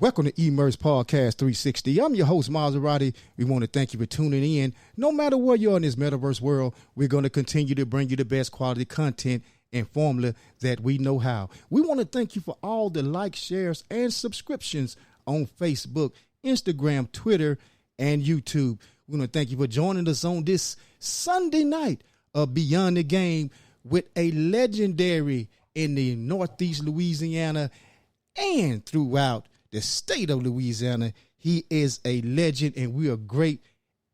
Welcome to Emerge Podcast 360. I'm your host, Maserati. We want to thank you for tuning in. No matter where you're in this metaverse world, we're going to continue to bring you the best quality content and formula that we know how. We want to thank you for all the likes, shares, and subscriptions on Facebook, Instagram, Twitter, and YouTube. We want to thank you for joining us on this Sunday night of Beyond the Game with a legendary in the Northeast Louisiana and throughout the state of Louisiana. He is a legend, and we are great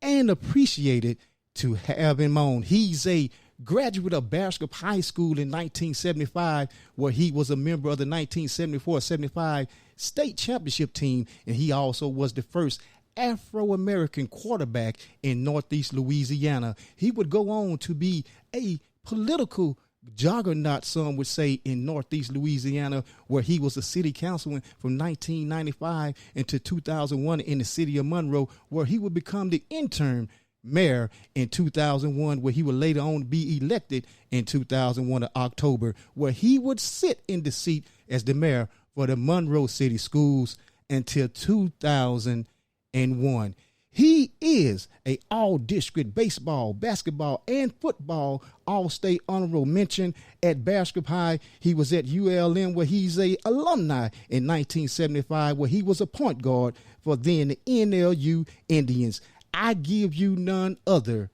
and appreciated to have him on. He's a graduate of Bastrop High School in 1975, where he was a member of the 1974-75 state championship team, and he also was the first Afro-American quarterback in Northeast Louisiana. He would go on to be a political juggernaut, some would say, in Northeast Louisiana, where he was a city councilman from 1995 into 2001 in the city of Monroe, where he would become the interim mayor in 2001, where he would later on be elected in 2001 of October, where he would sit in the seat as the mayor for the Monroe City Schools until 2001. He is a all-district baseball, basketball, and football all-state honorable mention at Bastrop High. He was at ULM, where he's a alumni in 1975, where he was a point guard for then the NLU Indians. I give you none other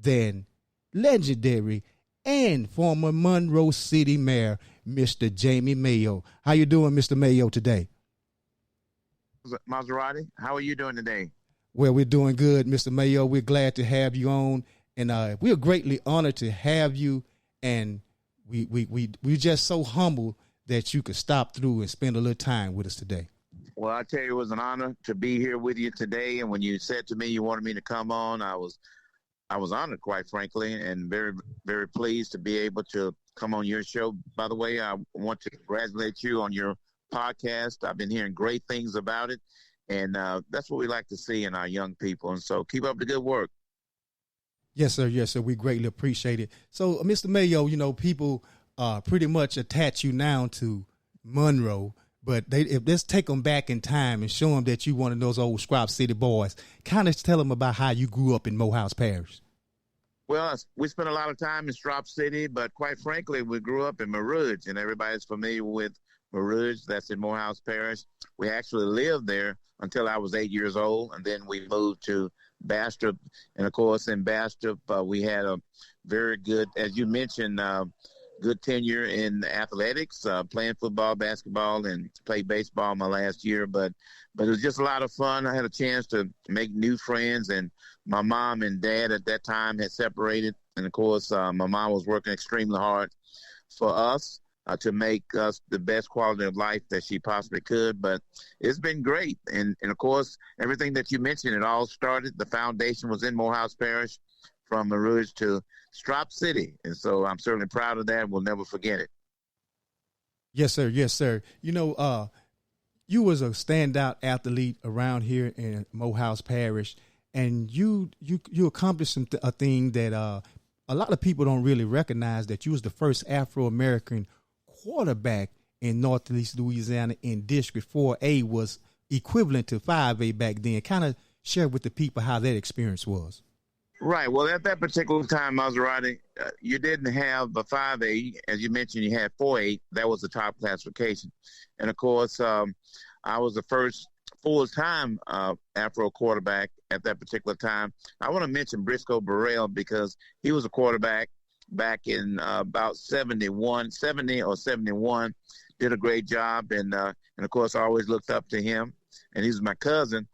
than legendary and former Monroe City Mayor, Mr. Jamie Mayo. How you doing, Mr. Mayo, today? Maserati, how are you doing today? Well, we're doing good, Mr. Mayo. We're glad to have you on, and we are greatly honored to have you. And we're just so humble that you could stop through and spend a little time with us today. Well, I tell you, it was an honor to be here with you today. And when you said to me you wanted me to come on, I was honored, quite frankly, and very, very pleased to be able to come on your show. By the way, I want to congratulate you on your podcast. I've been hearing great things about it. And that's what we like to see in our young people. And so keep up the good work. Yes, sir. Yes, sir. We greatly appreciate it. So, Mr. Mayo, you know, people pretty much attach you now to Monroe, but let's take them back in time and show them that you one of those old Scrap City boys. Kind of tell them about how you grew up in Morehouse Parish. Well, we spent a lot of time in Strop City, but quite frankly, we grew up in Mer Rouge, and everybody's familiar with Mer Rouge. That's in Morehouse Parish. We actually lived there until I was 8 years old, and then we moved to Bastrop. And, of course, in Bastrop, we had a very good, as you mentioned, good tenure in athletics, playing football, basketball, and played baseball my last year. But it was just a lot of fun. I had a chance to make new friends, and my mom and dad at that time had separated. And, of course, my mom was working extremely hard for us to make us the best quality of life that she possibly could. But it's been great. And of course, everything that you mentioned, it all started, the foundation was in Morehouse Parish, from Mer Rouge to Strop City. And so I'm certainly proud of that. We'll never forget it. Yes, sir. Yes, sir. You know, you was a standout athlete around here in Morehouse Parish, and you accomplished a thing that a lot of people don't really recognize, that you was the first Afro-American quarterback in Northeast Louisiana in District 4A, was equivalent to 5A back then. Kind of share with the people how that experience was. Right. Well, at that particular time, Maserati, you didn't have a 5A. As you mentioned, you had 4A. That was the top classification. And, of course, I was the first full-time Afro quarterback at that particular time. I want to mention Briscoe Burrell, because he was a quarterback back in about 70 or 71, did a great job. And of course, I always looked up to him. And he was my cousin.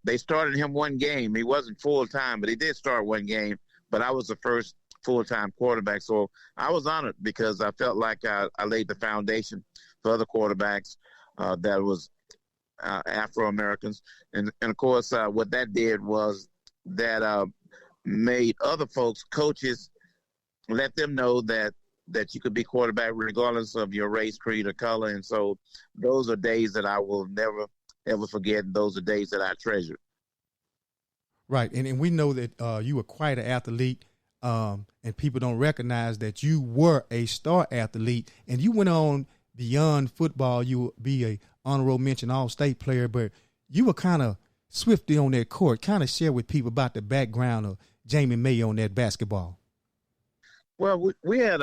They started him one game. He wasn't full-time, but he did start one game. But I was the first full-time quarterback. So I was honored, because I felt like I laid the foundation for other quarterbacks that was Afro-Americans. And of course, what that did was that made other folks, coaches, let them know that you could be quarterback regardless of your race, creed, or color. And so those are days that I will never, ever forget. And those are days that I treasure. Right. And we know that you were quite an athlete, and people don't recognize that you were a star athlete, and you went on beyond football. You would be honorable mention all-state player, but you were kind of swifty on that court. Kind of share with people about the background of Jamie Mayo on that basketball. Well, we had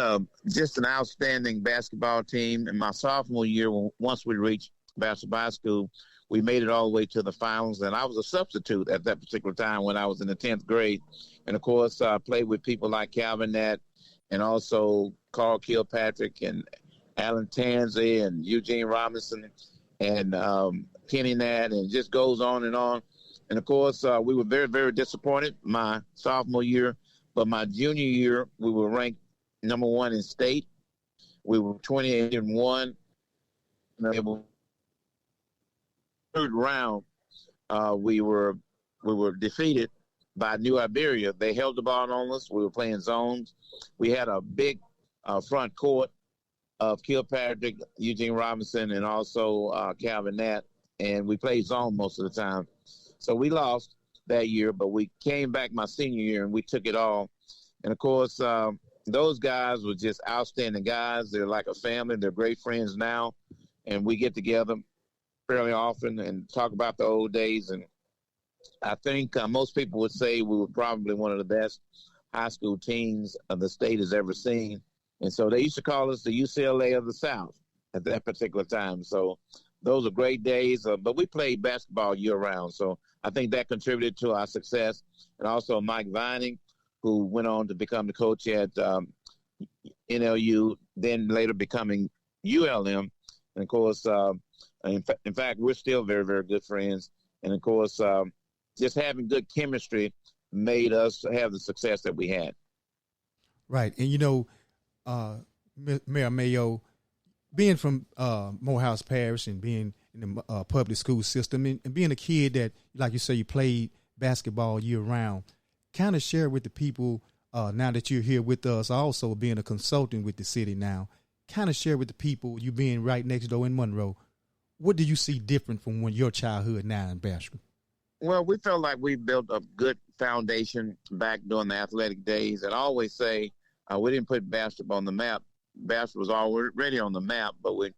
just an outstanding basketball team. In my sophomore year, once we reached Bastrop High School, we made it all the way to the finals, and I was a substitute at that particular time when I was in the 10th grade. And, of course, I played with people like Calvin Nat and also Carl Kilpatrick and Alan Tansey and Eugene Robinson and Kenny Nat, and it just goes on. And, of course, we were very, very disappointed my sophomore year. But my junior year, we were ranked number 1 in state. We were 28-1. Third round, we were defeated by New Iberia. They held the ball on us. We were playing zones. We had a big front court of Kilpatrick, Eugene Robinson, and also Calvin Nat, and we played zone most of the time. So we lost that year, but we came back my senior year and we took it all. And of course, those guys were just outstanding guys. They're like a family. They're great friends now, and we get together fairly often and talk about the old days. And I think most people would say we were probably one of the best high school teams the state has ever seen. And so they used to call us the UCLA of the South at that particular time. So those are great days, but we played basketball year-round. So I think that contributed to our success. And also Mike Vining, who went on to become the coach at NLU, then later becoming ULM. And, of course, in fact, we're still very, very good friends. And, of course, just having good chemistry made us have the success that we had. Right. And, Mayor Mayo, being from Morehouse Parish and being in the public school system and being a kid that, like you say, you played basketball year-round, kind of share with the people now that you're here with us, also being a consultant with the city now, kind of share with the people, you being right next door in Monroe, what do you see different from your childhood now in Bastrop? Well, we felt like we built a good foundation back during the athletic days. And I always say we didn't put Bastrop on the map. Bastrop was already on the map, but we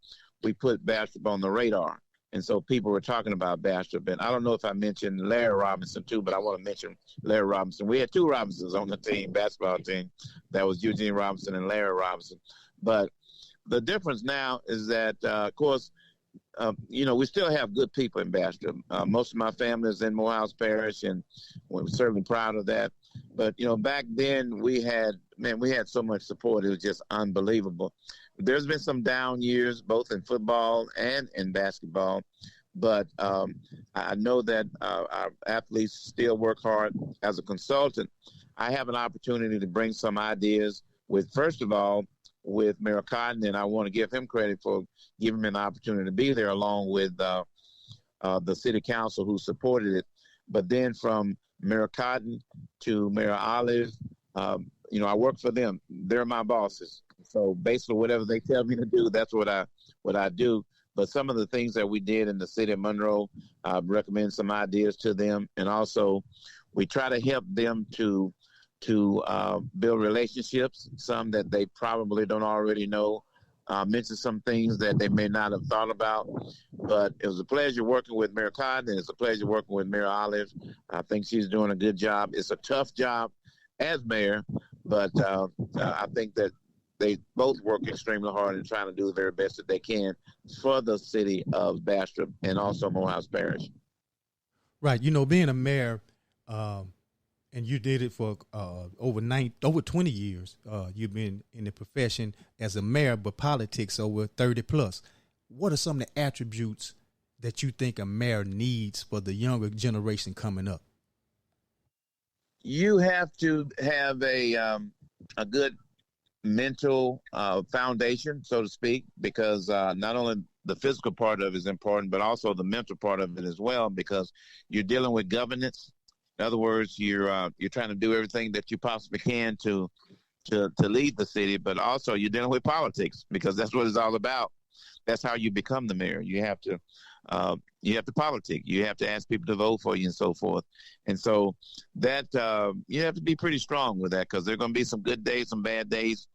put Bastrop on the radar. And so people were talking about Bastrop. And I don't know if I mentioned Larry Robinson, too, but I want to mention Larry Robinson. We had 2 Robinsons on the team, basketball team. That was Eugene Robinson and Larry Robinson. But the difference now is that, of course, we still have good people in Bastrop. Most of my family is in Morehouse Parish, and we're certainly proud of that. But, back then we had so much support. It was just unbelievable. There's been some down years, both in football and in basketball. But I know that our athletes still work hard. As a consultant, I have an opportunity to bring some ideas first of all, with Mayor Cotton, and I want to give him credit for giving me an opportunity to be there along with the city council who supported it. But then from Mayor Cotton to Mayor Olive, I work for them. They're my bosses. So basically whatever they tell me to do, that's what I do. But some of the things that we did in the city of Monroe, I recommend some ideas to them. And also we try to help them to build relationships, some that they probably don't already know, mention some things that they may not have thought about. But it was a pleasure working with Mayor Cotton, and it's a pleasure working with Mayor Olive. I think she's doing a good job. It's a tough job as mayor, but I think that they both work extremely hard and trying to do the very best that they can for the city of Bastrop and also Morehouse Parish. Right. Being a mayor, and you did it for over 20 years. You've been in the profession as a mayor, but politics over 30 plus. What are some of the attributes that you think a mayor needs for the younger generation coming up? You have to have a good mental foundation, so to speak, because not only the physical part of it is important, but also the mental part of it as well, because you're dealing with governance. In other words, you're trying to do everything that you possibly can to lead the city, but also you're dealing with politics, because that's what it's all about. That's how you become the mayor. You have to politic. You have to ask people to vote for you and so forth. And so that you have to be pretty strong with that, because there are going to be some good days, some bad days,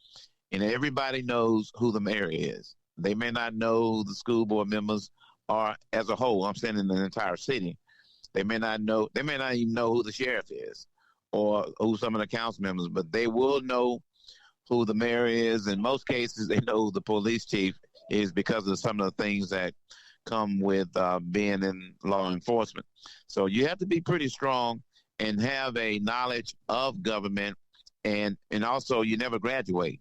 and everybody knows who the mayor is. They may not know who the school board members or as a whole, I'm saying in the entire city, they may not know, they may not even know who the sheriff is or who some of the council members, but they will know who the mayor is. In most cases, they know who the police chief is because of some of the things that come with being in law enforcement. So you have to be pretty strong and have a knowledge of government, and also you never graduate.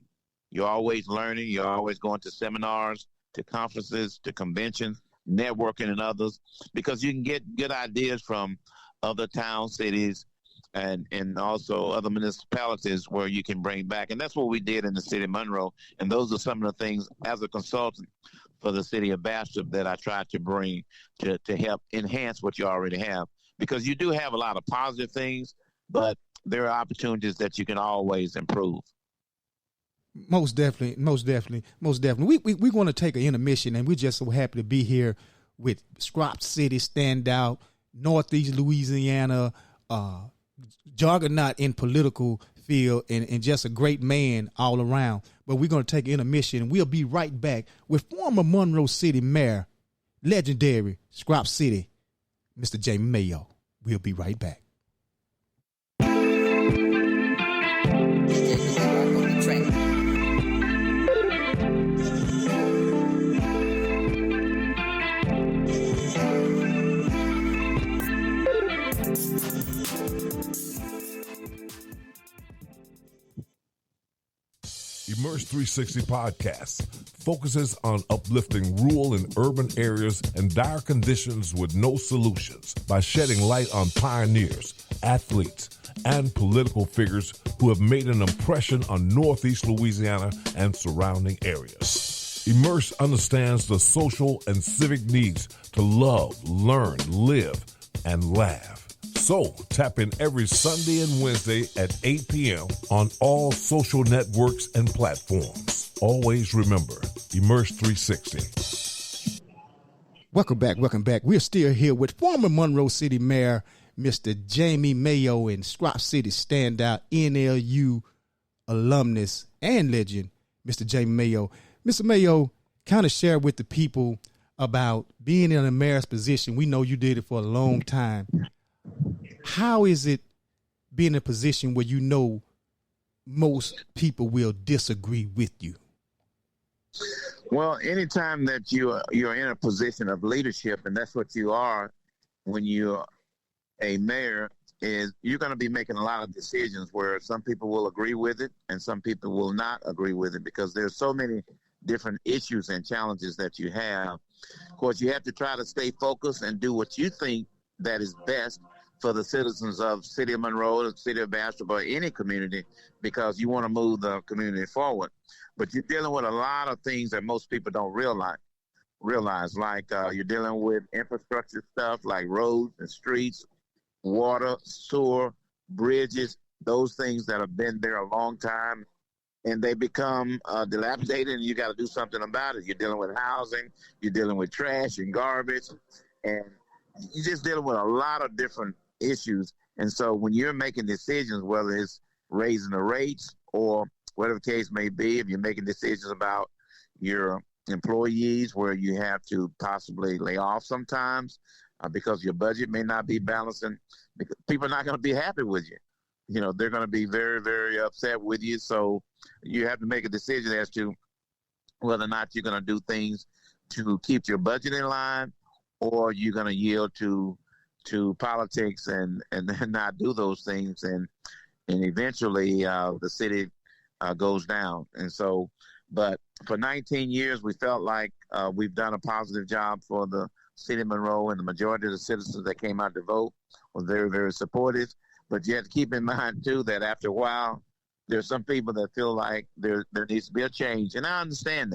You're always learning. You're always going to seminars, to conferences, to conventions, networking and others, because you can get good ideas from other towns, cities, and also other municipalities where you can bring back. And that's what we did in the city of Monroe. And those are some of the things as a consultant for the city of Bastrop that I tried to bring to help enhance what you already have. Because you do have a lot of positive things, but there are opportunities that you can always improve. Most definitely. We're going to take an intermission, and we're just so happy to be here with Bastrop City standout, Northeast Louisiana, juggernaut in political field, and just a great man all around. But we're going to take an intermission, and we'll be right back with former Monroe City Mayor, legendary Bastrop City, Mr. Jamie Mayo. We'll be right back. Immerse 360 Podcast focuses on uplifting rural and urban areas and dire conditions with no solutions by shedding light on pioneers, athletes, and political figures who have made an impression on Northeast Louisiana and surrounding areas. Immerse understands the social and civic needs to love, learn, live, and laugh. So, tap in every Sunday and Wednesday at 8 p.m. on all social networks and platforms. Always remember, Immerse 360. Welcome back. We're still here with former Monroe City Mayor, Mr. Jamie Mayo, and Bastrop City standout NLU alumnus and legend, Mr. Jamie Mayo. Mr. Mayo, kind of share with the people about being in a mayor's position. We know you did it for a long time. How is it being in a position where you know most people will disagree with you? Well, anytime that you're in a position of leadership, and that's what you are when you're a mayor, is you're going to be making a lot of decisions where some people will agree with it and some people will not agree with it, because there's so many different issues and challenges that you have. Of course, you have to try to stay focused and do what you think that is best for the citizens of the city of Monroe, the city of Bastrop, or any community, because you want to move the community forward. But you're dealing with a lot of things that most people don't realize, like you're dealing with infrastructure stuff like roads and streets, water, sewer, bridges, those things that have been there a long time, and they become dilapidated, and you got to do something about it. You're dealing with housing, you're dealing with trash and garbage, and you're just dealing with a lot of different issues. And so when you're making decisions, whether it's raising the rates or whatever the case may be, if you're making decisions about your employees where you have to possibly lay off sometimes because your budget may not be balancing, because people are not going to be happy with you. You know, they're going to be very, very upset with you. So you have to make a decision as to whether or not you're going to do things to keep your budget in line, or you're going to yield to politics and not do those things, and eventually the city goes down. And so, but for 19 years, we felt like we've done a positive job for the city of Monroe, and the majority of the citizens that came out to vote were very, very supportive. But you have to keep in mind, too, that after a while, there's some people that feel like there needs to be a change. And I understand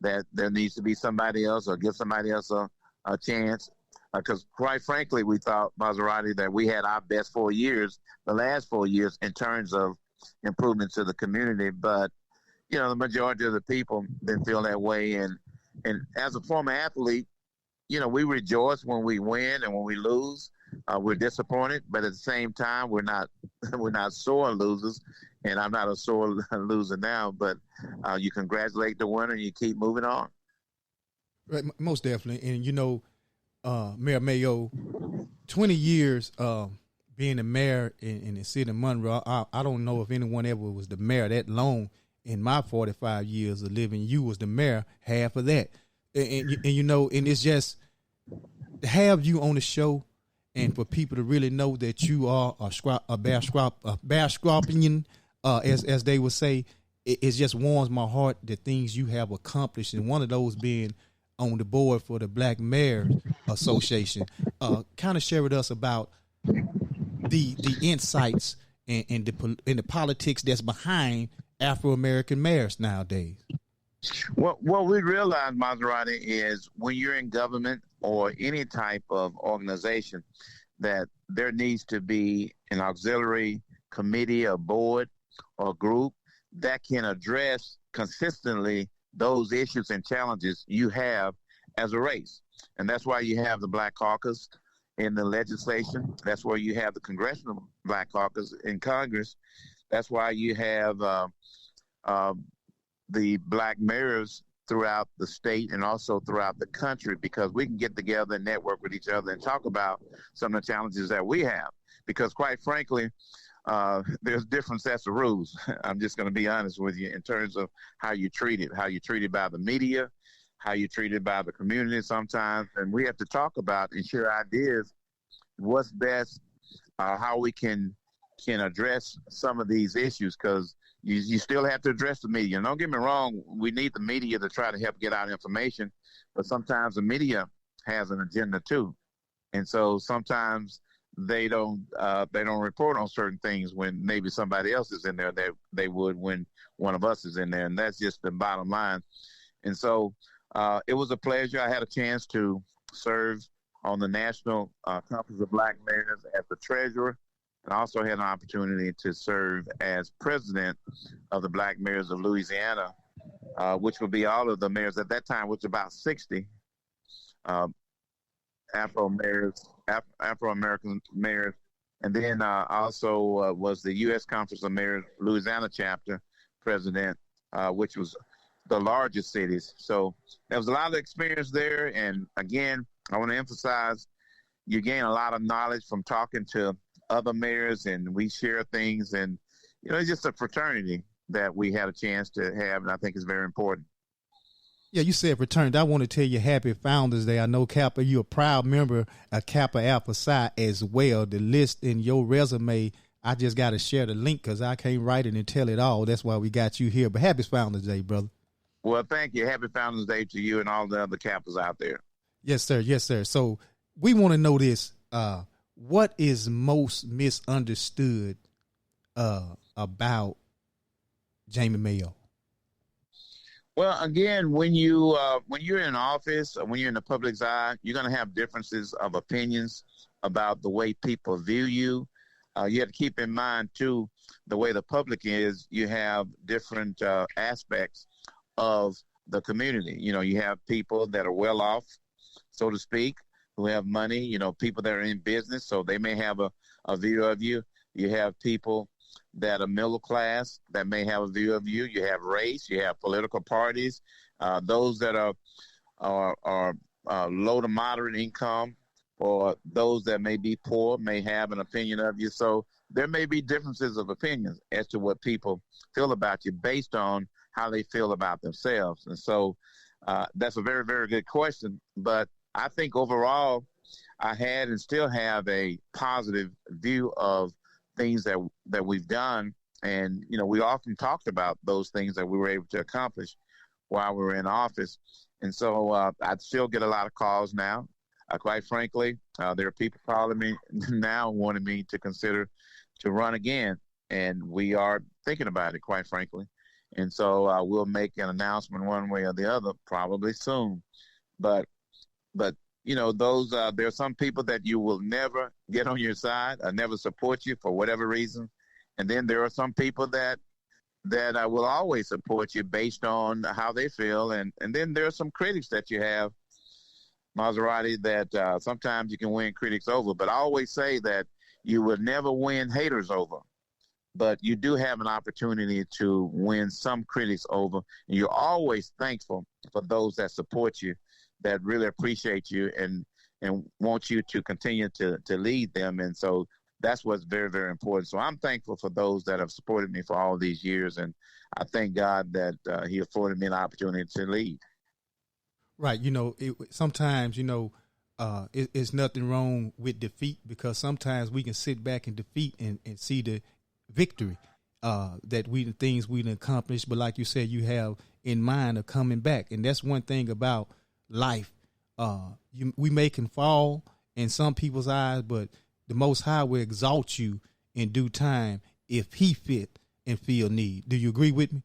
that there needs to be somebody else, or give somebody else a chance. Because quite frankly, we thought, Maserati, that we had our best 4 years, the last 4 years, in terms of improvement to the community. But, you know, the majority of the people didn't feel that way. And as a former athlete, you know, we rejoice when we win, and when we lose, we're disappointed. But at the same time, we're not sore losers. And I'm not a sore loser now, but you congratulate the winner and you keep moving on. Right, most definitely. And Mayor Mayo, 20 years being the mayor in the city of Monroe. I don't know if anyone ever was the mayor that long in my 45 years of living. You was the mayor half of that, and it's just to have you on the show, and for people to really know that you are a Bastrop-ian, as they would say. It just warms my heart, the things you have accomplished, and one of those being on the board for the Black Mayors Association. Kind of share with us about the insights and the politics that's behind Afro-American mayors nowadays. What we realize, Maserati, is when you're in government or any type of organization, that there needs to be an auxiliary committee, a board, or group that can address consistently those issues and challenges you have as a race. And that's why you have the Black Caucus in the legislation. That's where you have the Congressional Black Caucus in Congress. That's why you have the Black mayors throughout the state and also throughout the country, because we can get together and network with each other and talk about some of the challenges that we have. Because quite frankly, there's different sets of rules. I'm just going to be honest with you in terms of how you're treated by the media, how you're treated by the community sometimes. And we have to talk about and share ideas, what's best, how we can address some of these issues, because you still have to address the media. And don't get me wrong, we need the media to try to help get out information, but sometimes the media has an agenda too. And so sometimes they don't report on certain things when maybe somebody else is in there. They would when one of us is in there, and that's just the bottom line. And so it was a pleasure. I had a chance to serve on the National Conference of Black Mayors as the treasurer, and I also had an opportunity to serve as president of the Black Mayors of Louisiana, which would be all of the mayors at that time, which was about 60 Afro-American mayors. And then also was the U.S. Conference of Mayors Louisiana chapter president, which was the largest cities. So there was a lot of experience there. And again, I want to emphasize, you gain a lot of knowledge from talking to other mayors, and we share things. And, it's just a fraternity that we had a chance to have, and I think it's very important. Yeah, you said fraternity. I want to tell you happy Founders Day. I know, Kappa, you're a proud member of Kappa Alpha Psi as well. The list in your resume, I just got to share the link because I can't write it and tell it all. That's why we got you here. But happy Founders Day, brother. Well, thank you. Happy Founders Day to you and all the other Kappas out there. Yes, sir. Yes, sir. So we want to know this. What is most misunderstood about Jamie Mayo? Well, again, when you're in office, or when you're in the public's eye, you're going to have differences of opinions about the way people view you. You have to keep in mind, too, the way the public is, you have different aspects of the community. You have people that are well off, so to speak, who have money, people that are in business, so they may have a view of you. You have people that are middle class that may have a view of you. You have race, you have political parties, those that are low to moderate income, or those that may be poor may have an opinion of you. So there may be differences of opinions as to what people feel about you based on how they feel about themselves. And so that's a very, very good question. But I think overall, I had and still have a positive view of things that we've done. And, we often talked about those things that we were able to accomplish while we were in office. And so I still get a lot of calls now. Quite frankly, there are people calling me now wanting me to consider to run again. And we are thinking about it, quite frankly. And so we'll make an announcement one way or the other probably soon. But there are some people that you will never get on your side or never support you for whatever reason. And then there are some people that will always support you based on how they feel. And then there are some critics that you have, Maserati, that sometimes you can win critics over. But I always say that you will never win haters over. But you do have an opportunity to win some critics over. And you're always thankful for those that support you, that really appreciate you and want you to continue to lead them. And so that's what's very, very important. So I'm thankful for those that have supported me for all these years. And I thank God that he afforded me an opportunity to lead. Right. Sometimes, it's nothing wrong with defeat, because sometimes we can sit back in defeat and see the victory the things we accomplished. But like you said, you have in mind of coming back. And that's one thing about life. We may can fall in some people's eyes, but the Most High will exalt you in due time if he fit and feel need. Do you agree with me?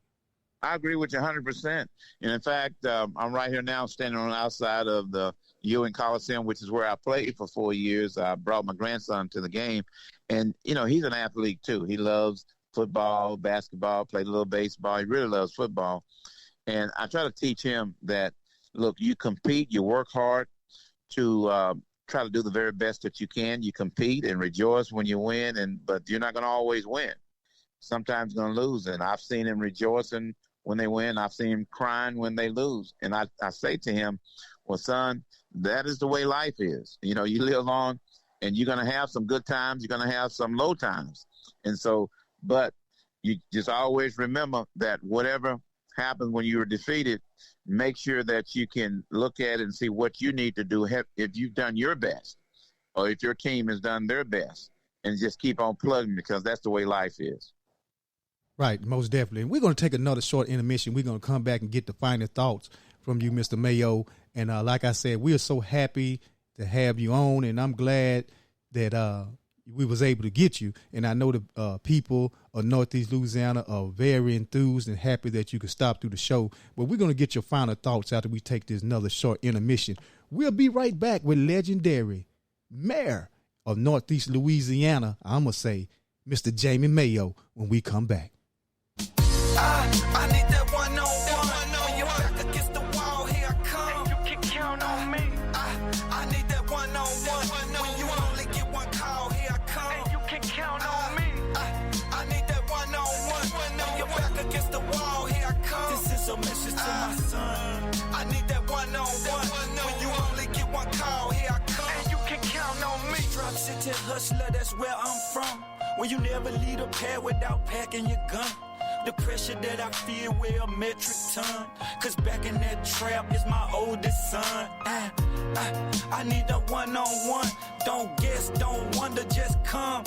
I agree with you 100%. And in fact, I'm right here now standing on the outside of the Ewing Coliseum, which is where I played for 4 years. I brought my grandson to the game. And, he's an athlete too. He loves football, basketball, played a little baseball. He really loves football. And I try to teach him that, look, you compete, you work hard to try to do the very best that you can. You compete and rejoice when you win, but you're not going to always win. Sometimes you're going to lose. And I've seen him rejoicing when they win. I've seen him crying when they lose. And I say to him, well, son, that is the way life is. You live on, and you're going to have some good times. You're going to have some low times. And so, but you just always remember that whatever happens when you were defeated, make sure that you can look at it and see what you need to do if you've done your best, or if your team has done their best, and just keep on plugging, because that's the way life is. Right, most definitely. And we're going to take another short intermission. We're going to come back and get the final thoughts from you, Mr. Mayo. And like I said, we are so happy to have you on, and I'm glad that we was able to get you. And I know the people of Northeast Louisiana are very enthused and happy that you could stop through the show. But we're going to get your final thoughts after we take this another short intermission. We'll be right back with legendary mayor of Northeast Louisiana, I'm going to say, Mr. Jamie Mayo, when we come back. I need that one-on-one. You back against the wall, here I come. And you can count on me. I need that one-on-one. When you only get one call, here I come. And you can count on me. I need that one-on-one. When you're back against the wall, here I come. This is a message to my son. I need that one-on-one. When you only get one call, here I come. And you can count on me. Drop City hustler, that's where I'm from. When you never leave a pad without packing your gun. The pressure that I feel weigh a metric ton. Cause back in that trap is my oldest son. I need a one-on-one. Don't guess, don't wonder, just come.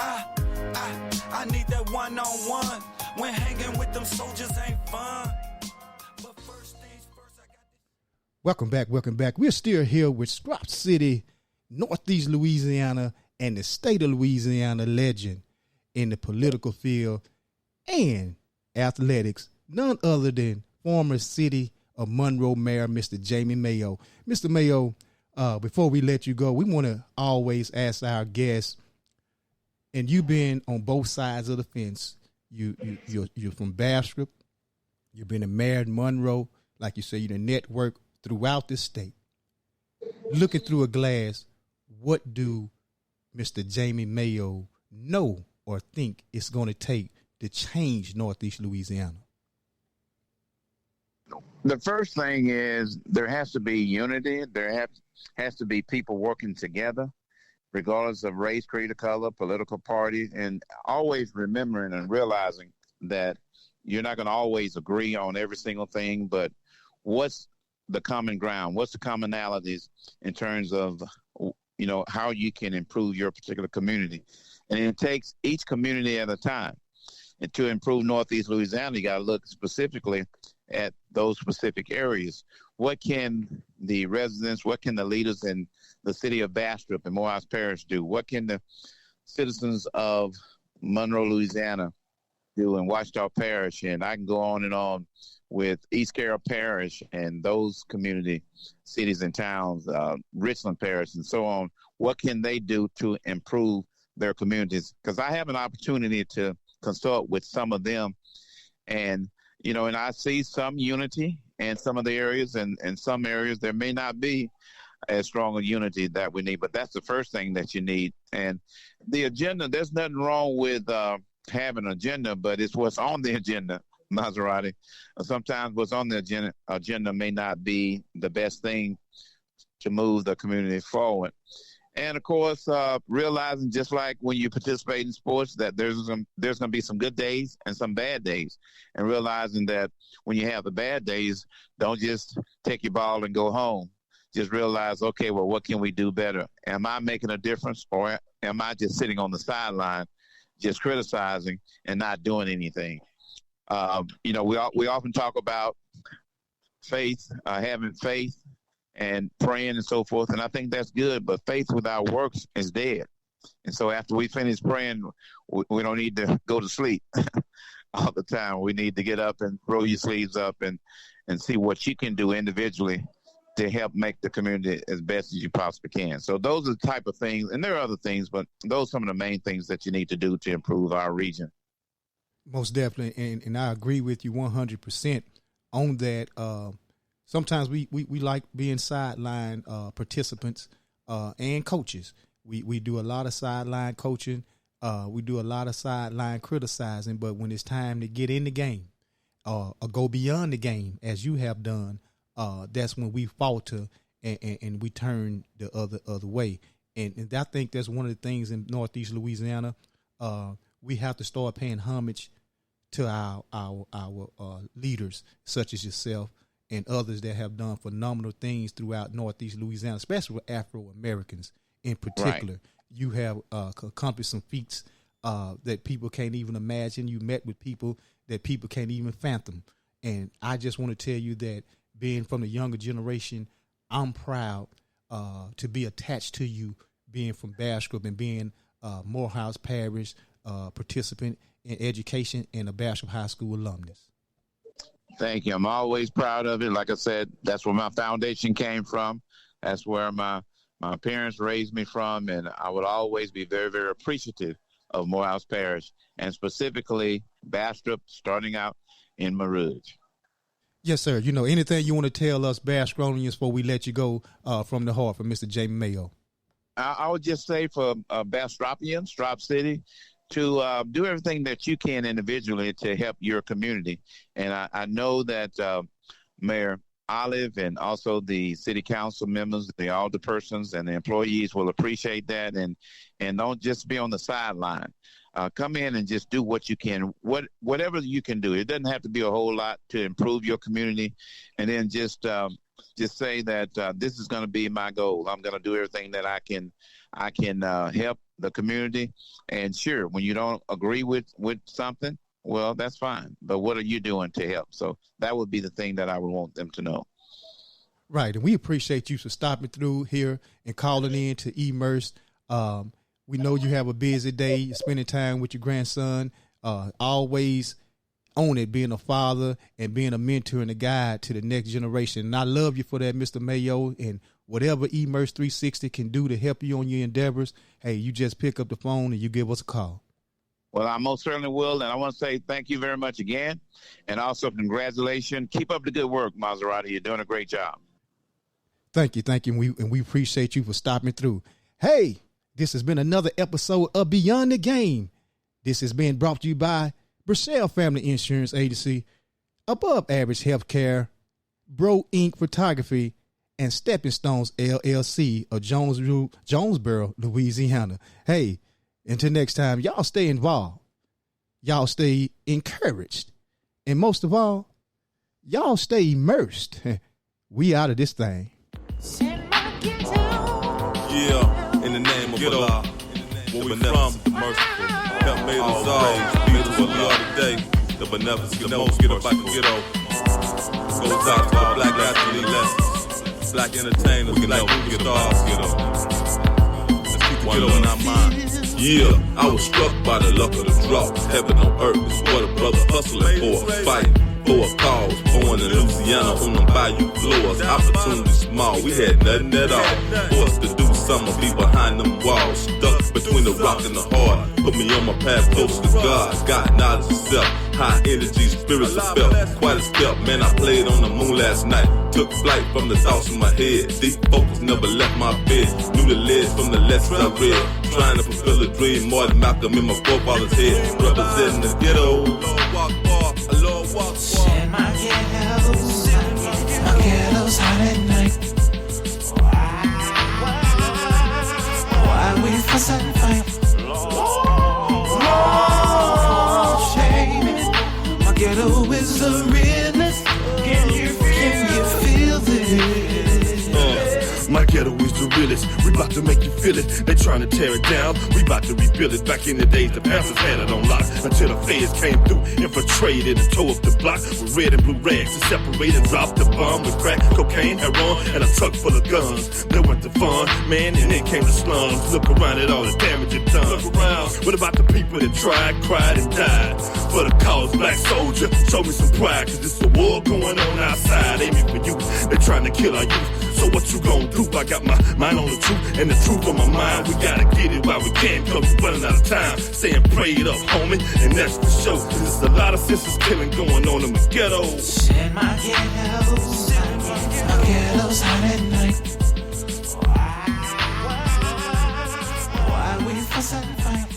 I need that one-on-one. When hanging with them soldiers ain't fun. But first things first, I got this. Welcome back. We're still here with Scrap City, Northeast Louisiana, and the state of Louisiana legend in the political field and athletics, none other than former city of Monroe Mayor, Mr. Jamie Mayo. Mr. Mayo, before we let you go, we want to always ask our guests, and you've been on both sides of the fence. You're from Bastrop. You've been a mayor in Monroe. Like you say, you're the network throughout the state. Looking through a glass, what do Mr. Jamie Mayo know or think it's going to take to change Northeast Louisiana? The first thing is there has to be unity. There has to be people working together, regardless of race, creed, or color, political party, and always remembering and realizing that you're not going to always agree on every single thing, but what's the common ground? What's the commonalities in terms of, how you can improve your particular community? And it takes each community at a time. And to improve Northeast Louisiana, you got to look specifically at those specific areas. What can the residents, what can the leaders in the city of Bastrop and Morehouse Parish do? What can the citizens of Monroe, Louisiana do in Ouachita Parish? And I can go on and on with East Carroll Parish and those community cities and towns, Richland Parish and so on. What can they do to improve their communities? Because I have an opportunity to consult with some of them, and and I see some unity in some of the areas, and some areas there may not be as strong a unity that we need, but that's the first thing that you need. And the agenda, there's nothing wrong with having an agenda, but it's what's on the agenda Maserati. Sometimes what's on the agenda may not be the best thing to move the community forward. And of course, realizing just like when you participate in sports that there's going to be some good days and some bad days, and realizing that when you have the bad days, don't just take your ball and go home. Just realize, okay, well, what can we do better? Am I making a difference, or am I just sitting on the sideline, just criticizing and not doing anything? We often talk about faith, having faith, and praying and so forth, and I think that's good, but faith without works is dead. And so after we finish praying, we don't need to go to sleep all the time. We need to get up and roll your sleeves up and see what you can do individually to help make the community as best as you possibly can. So those are the type of things, and there are other things, but those are some of the main things that you need to do to improve our region. Most definitely, and I agree with you 100% on that. Sometimes we like being sideline participants and coaches. We do a lot of sideline coaching. We do a lot of sideline criticizing. But when it's time to get in the game or go beyond the game, as you have done, that's when we falter and we turn the other way. And I think that's one of the things in Northeast Louisiana. We have to start paying homage to our leaders, such as yourself and others that have done phenomenal things throughout Northeast Louisiana, especially with Afro-Americans in particular. Right. You have accomplished some feats that people can't even imagine. You met with people that people can't even fathom. And I just want to tell you that being from the younger generation, I'm proud to be attached to you, being from Bastrop and being Morehouse Parish participant in education and a Bastrop High School alumnus. Thank you. I'm always proud of it. Like I said, that's where my foundation came from. That's where my parents raised me from, and I would always be very, very appreciative of Morehouse Parish, and specifically Bastrop, starting out in Mer Rouge. Yes, sir. Anything you want to tell us Bastronians before we let you go from the heart from Mr. Jamie Mayo? I would just say for Bastropians, Strop City, to do everything that you can individually to help your community. And I know that Mayor Olive and also the city council members, the alderpersons and the employees will appreciate that, and don't just be on the sideline. Come in and just do what you can, whatever you can do. It doesn't have to be a whole lot to improve your community, and then just say that this is going to be my goal. I'm going to do everything that I can help the community. And sure, when you don't agree with something, well, that's fine. But what are you doing to help? So that would be the thing that I would want them to know. Right. And we appreciate you for stopping through here and calling in to Immerse. We know you have a busy day. You're spending time with your grandson, always on it, being a father and being a mentor and a guide to the next generation. And I love you for that, Mr. Mayo, and whatever Immerse 360 can do to help you on your endeavors, hey, you just pick up the phone and you give us a call. Well, I most certainly will, and I want to say thank you very much again, and also congratulations. Keep up the good work, Maserati. You're doing a great job. Thank you, and we appreciate you for stopping through. Hey, this has been another episode of Beyond the Game. This has been brought to you by Bracell Family Insurance Agency, Above Average Healthcare, Bro Inc. Photography, and Stepping Stones LLC of Jonesboro, Louisiana. Hey, until next time, y'all stay involved. Y'all stay encouraged. And most of all, y'all stay immersed. We out of this thing. Yeah, in the name of Allah, where we from, merciful, help made us all, made us what we are today, the benevolence, the most, get up, I can get on. Goes out to the black athlete lessons, black entertainers, black movie stars, get on. Let's keep it in our mind. Yeah, I was struck by the luck of the draw. Heaven on earth is what a brother hustling for, fighting for a cause. Born in Louisiana on them bayou floors, opportunity small, we had nothing at all. Forced to do something, be behind them walls, stuck between the rock and the hard. Put me on my path close to God, got knowledge of self, high energy, spirits of felt. Quite a step, man, I played on the moon last night. Took flight from the thoughts in my head. Deep focus never left my bed. Knew the lead from the lessons I read. Trying to fulfill a dream more than Malcolm in my forefather's head. Representing the ghetto. Lord walk. And my ghetto's hot at night. Why we fuss and fight? Lord, shame it. My ghetto is the realest. Can you feel this? My ghetto is the realest. We about to make you feel it. They trying to tear it down. We about to rebuild it. Back in the days, the Panthers had it on lock until the feds came through, infiltrated and tore up the block with red and blue rags to separate and drop the bomb with crack, cocaine, heroin, and a truck full of guns. Then went the fun, man, and then came the slums. Look around at all the damage it done. Look around. What about the people that tried, cried, and died for the cause? Black soldier, show me some pride, cause there's a war going on outside, aiming for you. They trying to kill our youth. So what you gon' do? I got my mind on the truth and the truth on my mind. We gotta get it while we can, cause we're running out of time. Saying pray it up, homie, and that's for sure. There's a lot of senseless killing going on in the ghetto. And my ghetto's hot at night. Why we fuss and fight?